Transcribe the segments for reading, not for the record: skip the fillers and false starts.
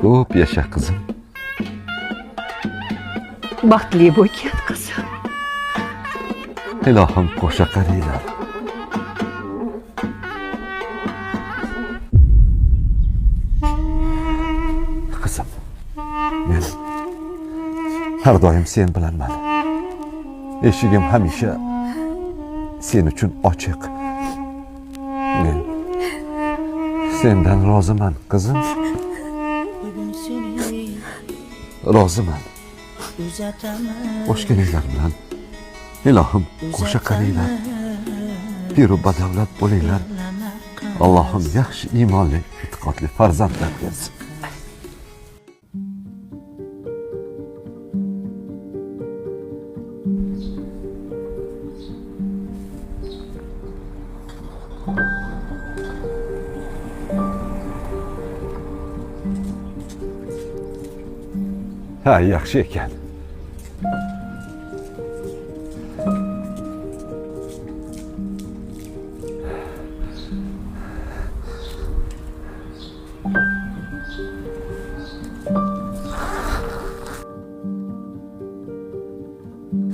Ko'p yasha qizim. Baxtli bo'lgan qizim. Ilohim qo'sha qaranglar. Qizim, men har doim sen bilanman. Eshigim hamisha sen uchun ochiq. Men sendan roziman, qizim. Roziman. O'shganinglar bilan ilohim qo'sha qaranglar. Piru badavlat bo'linglar. Allohim yaxshi iymonli, e'tiqodli farzandlar bersin. Ha, yaxshi ekan.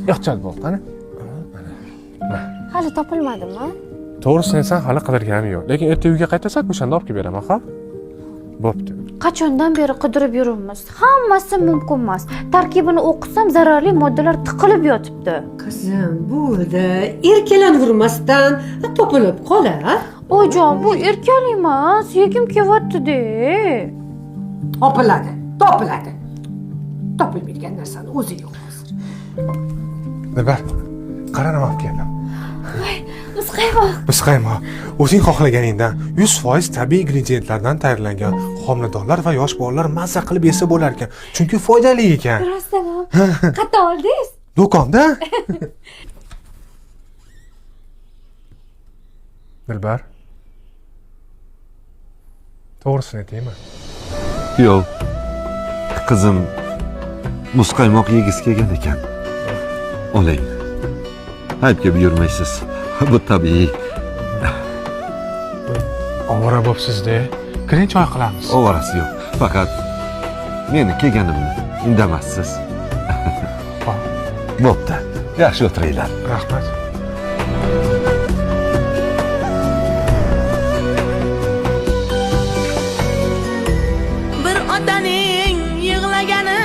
Yo'qchal bo'l, qani? Hali topilmadimi? To'g'risini aytsam, hali qidirganim yo'q. Lekin erta uyga qaytasak, o'shanda olib kelib beraman, xo'p? Bo'pti. Qachondan beri qidirib yuribmiz? Hammasi mumkin emas. Tarkibini o'qisam zararli moddalar tiqilib yotibdi. Qizim, bo'ldi. Erkalanvermasdan topilib qolar. Oyijon, bu erkalik emas, yegim kelyapti-da. Topiladi, topiladi. Topilmaydigan narsani o'zi yo'q hozir. Dilbar, qara nima olib keldim. Muzqaymoq. O'zing xohlaganingdan 100% tabiiy ingrediyentlardan tayyorlangan homiladorlar va yosh bolalar mazza qilib yesa bo'lar ekan. Chunki foydali ekan. Rostdan. Qayerda oldingiz? Do'konda. Dilbar. To'g'risini aytaymi? Yo'q. Qizim muzqaymoq yegisi kelgan ekan. Oling. Aybga buyurmaysiz. Bu tabiiy. Ovora bo'psiz-da. Kiring choy qilamiz. Ovorasi yo'q. Faqat meni kelganimni indamassiz. Bo'pti. Yaxshi o'tiringlar. Rahmat. Bir otaning yig'lagani